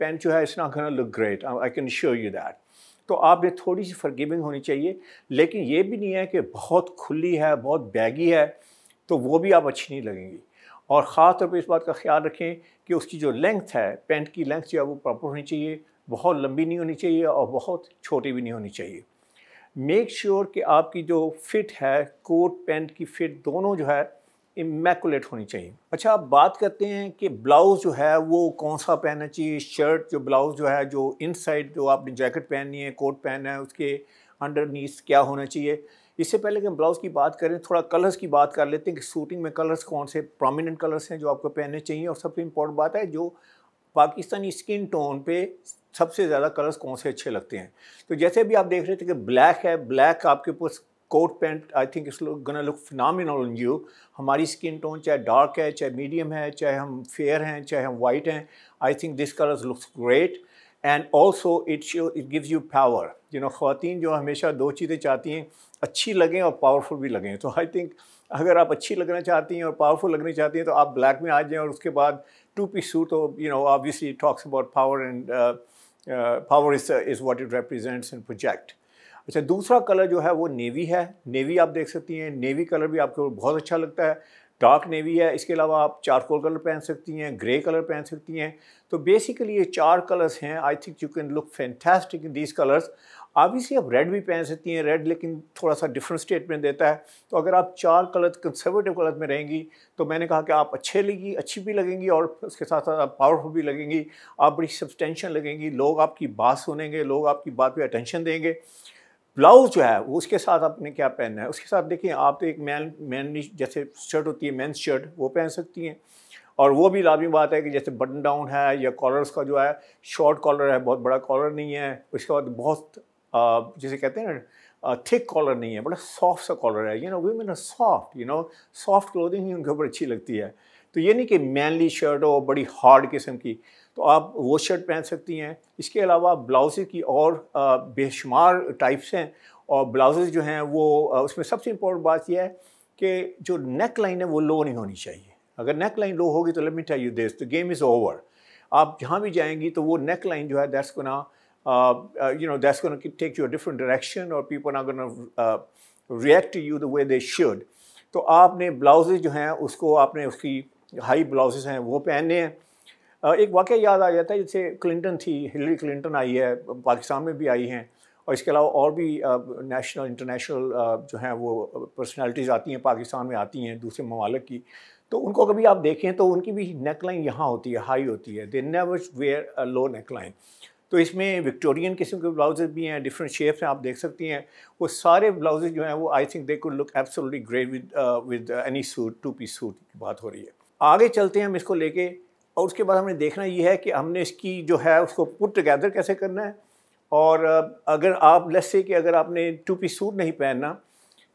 Pant جو ہے it's not gonna look great, I can sure you that. تو آپ نے تھوڑی سی فرگیونگ ہونی چاہیے, لیکن یہ بھی نہیں ہے کہ بہت کھلی ہے, بہت بیگی ہے, تو وہ بھی آپ اچھی نہیں لگیں گی. اور خاص طور پہ اس بات کا خیال رکھیں کہ اس کی جو لینتھ ہے, پینٹ کی لینتھ جو ہے وہ پراپر ہونی چاہیے, بہت لمبی نہیں ہونی چاہیے اور بہت چھوٹی بھی نہیں ہونی چاہیے. میک شیور کہ آپ کی جو فٹ ہے, کوٹ پینٹ کی فٹ دونوں جو ہے امیکولیٹ ہونی چاہیے. اچھا, آپ بات کرتے ہیں کہ بلاؤز جو ہے وہ کون سا پہننا چاہیے. شرٹ جو بلاؤز جو ہے, جو ان سائڈ جو آپ نے جیکٹ پہننی ہے, کوٹ پہننا ہے, اس کے انڈر نیس کیا ہونا چاہیے. اس سے پہلے کہ ہم بلاؤز کی بات کریں, تھوڑا کلرز کی بات کر لیتے ہیں کہ سوٹنگ میں کلرز کون سے پرومیننٹ کلرز ہیں جو آپ کو پہننے چاہیے. اور سب سے امپورٹنٹ بات ہے جو پاکستانی اسکن ٹون پہ سب سے زیادہ کلرز کون سے اچھے لگتے ہیں. تو جیسے بھی آپ دیکھ رہے تھے کہ بلیک ہے, بلیک آپ کے پاس coat pant I think it's gonna look phenomenal on you. ہماری اسکن ٹون چاہے ڈارک ہے, چاہے میڈیم ہے, چاہے ہم فیئر ہیں, چاہے ہم وائٹ ہیں, I think this colours looks great. And also it gives you power. خواتین جو ہمیشہ دو چیزیں چاہتی ہیں, اچھی لگیں اور پاورفل بھی لگیں. تو آئی تھنک اگر آپ اچھی لگنا چاہتی ہیں اور پاورفل لگنا چاہتی ہیں تو آپ بلیک میں آ جائیں, اور اس کے بعد ٹو پیس سوٹ ہو. Obviously talks about power, and power is what it represents in project. اچھا, دوسرا کلر جو ہے وہ نیوی ہے. نیوی آپ دیکھ سکتی ہیں, نیوی کلر بھی آپ کو بہت اچھا لگتا ہے, ڈارک نیوی ہے. اس کے علاوہ آپ چارکول کلر پہن سکتی ہیں, گرے کلر پہن سکتی ہیں. تو بیسیکلی یہ 4 کلرز ہیں. I think you can look fantastic in these colours. Obviously آپ ریڈ بھی پہن سکتی ہیں, ریڈ لیکن تھوڑا سا ڈفرنٹ اسٹیٹمنٹ دیتا ہے. تو اگر آپ 4 کلر کنسرویٹیو کلر میں رہیں گی تو میں نے کہا کہ آپ اچھی بھی لگیں گی, اور اس کے ساتھ ساتھ آپ پاورفل بھی لگیں گی, آپ بڑی سبسٹینشیل لگیں گی, لوگ آپ کی بات سنیں گے, لوگ آپ کی بات پہ اٹینشن دیں گے. بلاؤز جو ہے وہ اس کے ساتھ آپ نے کیا پہننا ہے, اس کے ساتھ دیکھیں آپ تو ایک مین جیسے شرٹ ہوتی ہے, مینس شرٹ, وہ پہن سکتی ہیں. اور وہ بھی لازمی بات ہے کہ جیسے بٹن ڈاؤن ہے, یا کالرس کا جو ہے شارٹ کالر ہے, بہت بڑا کالر نہیں ہے. اس کے بعد بہت جسے کہتے ہیں نا تھک کالر نہیں ہے, بڑا سافٹ سا کالر ہے. Women are soft, soft clothing ہی ان کے اوپر اچھی لگتی ہے. تو یہ نہیں کہ مینلی شرٹ ہو بڑی ہارڈ قسم کی, تو آپ وہ شرٹ پہن سکتی ہیں. اس کے علاوہ بلاؤزز کی اور بے شمار ٹائپس ہیں, اور بلاؤزز جو ہیں وہ اس میں سب سے امپورٹنٹ بات یہ ہے کہ جو نیک لائن ہے وہ لو نہیں ہونی چاہیے. اگر نیک لائن لو ہوگی تو let me tell you this, the game is over. آپ جہاں بھی جائیں گی تو وہ نیک لائن جو ہے that's gonna that's going to take you a different direction, or people are not going to react to you the way they should. تو آپ نے بلاؤزز جو ہیں اس کو آپ نے اس کی ہائی بلاؤزز ہیں وہ پہننے ہیں. ایک واقعہ یاد آ جاتا ہے, جیسے کلنٹن تھی, ہلری کلنٹن آئی ہے, پاکستان میں بھی آئی ہیں, اور اس کے علاوہ اور بھی نیشنل انٹرنیشنل جو ہیں وہ پرسنالٹیز آتی ہیں, پاکستان میں آتی ہیں دوسرے ممالک کی. تو ان کو کبھی آپ دیکھیں تو ان کی بھی نیک لائن یہاں ہوتی ہے, ہائی ہوتی ہے. They never wear a low neckline. تو اس میں وکٹورین قسم کے بلاؤزز بھی ہیں, ڈفرینٹ شیپس ہیں, آپ دیکھ سکتی ہیں. وہ سارے بلاؤزز جو ہیں وہ I think they could look absolutely great with any suit, 2 piece suit کی بات ہو رہی ہے. آگے چلتے ہیں ہم اس کو لے کے, اور اس کے بعد ہم نے دیکھنا یہ ہے کہ ہم نے اس کی جو ہے اس کو پٹ ٹوگیدر کیسے کرنا ہے. اور اگر آپ لیٹس سے کہ اگر آپ نے 2 پیس سوٹ نہیں پہننا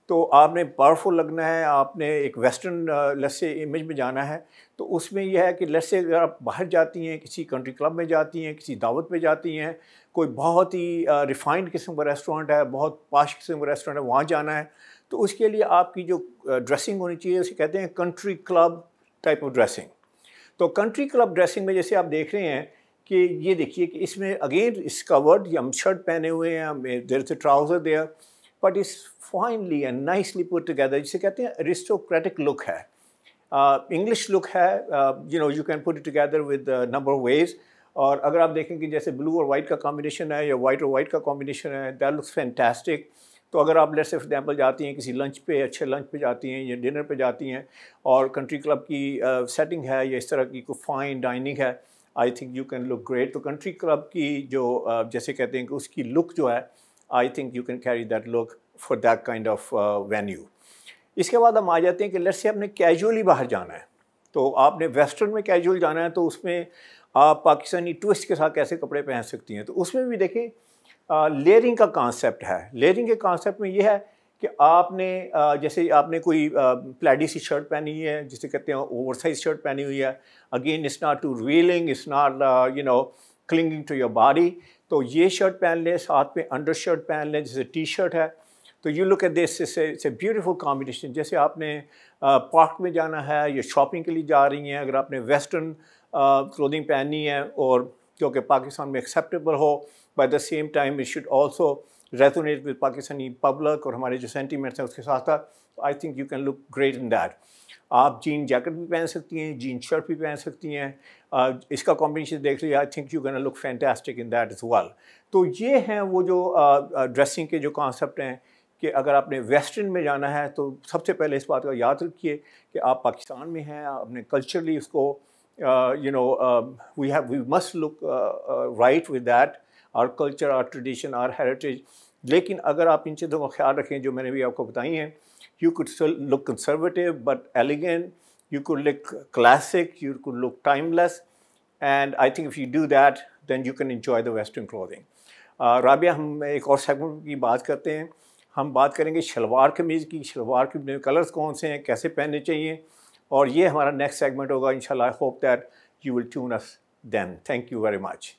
تو آپ نے پاورفل لگنا ہے, آپ نے ایک ویسٹرن لیٹس سے امیج میں جانا ہے. تو اس میں یہ ہے کہ لیٹس سے اگر آپ باہر جاتی ہیں, کسی کنٹری کلب میں جاتی ہیں, کسی دعوت پہ جاتی ہیں, کوئی بہت ہی ریفائنڈ قسم کا ریسٹورینٹ ہے, بہت پاش قسم کا ریسٹورینٹ ہے, وہاں جانا ہے, تو اس کے لیے آپ کی جو ڈریسنگ ہونی چاہیے اسے کہتے ہیں country club type of dressing. تو کنٹری کلب ڈریسنگ میں جیسے آپ دیکھ رہے ہیں کہ یہ دیکھیے کہ اس میں اگین اس کورڈ, ہم شرٹ پہنے ہوئے ہیں, there is a trouser there, but is finally and nicely put together, جسے کہتے ہیں ارسٹوکریٹک لک ہے, انگلش لک ہے. You can put it together with number of ways. اور اگر آپ دیکھیں کہ جیسے بلو اور وائٹ کا کمبینیشن ہے, یا وائٹ اور وائٹ کا کمبینیشن ہے, دیٹ لکس فینٹاسٹک. تو اگر آپ لیٹس سے فار ایگزامپل جاتی ہیں کسی لنچ پہ, اچھے لنچ پہ جاتی ہیں یا ڈنر پہ جاتی ہیں, اور کنٹری کلب کی سیٹنگ ہے یا اس طرح کی کوئی فائن ڈائننگ ہے, I think you can look great. تو کنٹری کلب کی جو جیسے کہتے ہیں کہ اس کی لک جو ہے, I think you can carry that look for that kind of venue. اس کے بعد ہم آ جاتے ہیں کہ لیٹس سے آپ نے کیجولی باہر جانا ہے, تو آپ نے ویسٹرن میں کیجول جانا ہے, تو اس میں آپ پاکستانی ٹوسٹ کے ساتھ کیسے کپڑے پہن سکتی ہیں. تو اس میں بھی دیکھیں لیئرنگ کا کانسیپٹ ہے. لیئرنگ کے کانسیپٹ میں یہ ہے کہ آپ نے جیسے آپ نے کوئی پلیڈی سی شرٹ پہنی ہوئی ہے, جسے کہتے ہیں اوور سائز شرٹ پہنی ہوئی ہے, again it's not too reeling, it's not clinging to your body. تو یہ شرٹ پہن لیں, ساتھ میں انڈر شرٹ پہن لیں جیسے ٹی شرٹ ہے. تو you look at this, it's a beautiful combination. جیسے آپ نے پارک میں جانا ہے یا شاپنگ کے لیے جا رہی ہیں, اگر آپ نے ویسٹرن کلودنگ پہننی ہے اور جو کہ پاکستان میں ایکسیپٹیبل ہو. By the same time it should also resonate with Pakistani public اور ہمارے جو سینٹیمنٹس ہیں اس کے ساتھ ساتھ. I think you can look great in that. آپ جین جیکٹ بھی پہن سکتی ہیں, جین شرٹ بھی پہن سکتی ہیں, اس کا کمبینیشن دیکھ لیجیے. I think you can look fantastic in that as well. تو یہ ہیں وہ جو ڈریسنگ کے جو کانسیپٹ ہیں کہ اگر آپ نے ویسٹرن میں جانا ہے تو سب سے پہلے اس بات کا یاد رکھیے کہ آپ پاکستان میں ہیں, آپ نے کلچرلی اس کو we must look right with that, our culture, our tradition, our heritage. لیکن اگر آپ ان چیزوں کا خیال رکھیں جو میں نے بھی آپ کو بتائی ہیں, you could still look conservative but elegant, you could look classic, you could look timeless, and I think if you do that then you can enjoy the western clothing. Rabia, ہم ایک اور سیگمنٹ کی بات کرتے ہیں. ہم بات کریں گے شلوار قمیض کی. شلوار کے کلرز کون سے ہیں, کیسے پہننے چاہیے, اور یہ ہمارا نیکسٹ سیگمنٹ ہوگا انشاءاللہ. I hope that you will tune us then. Thank you very much.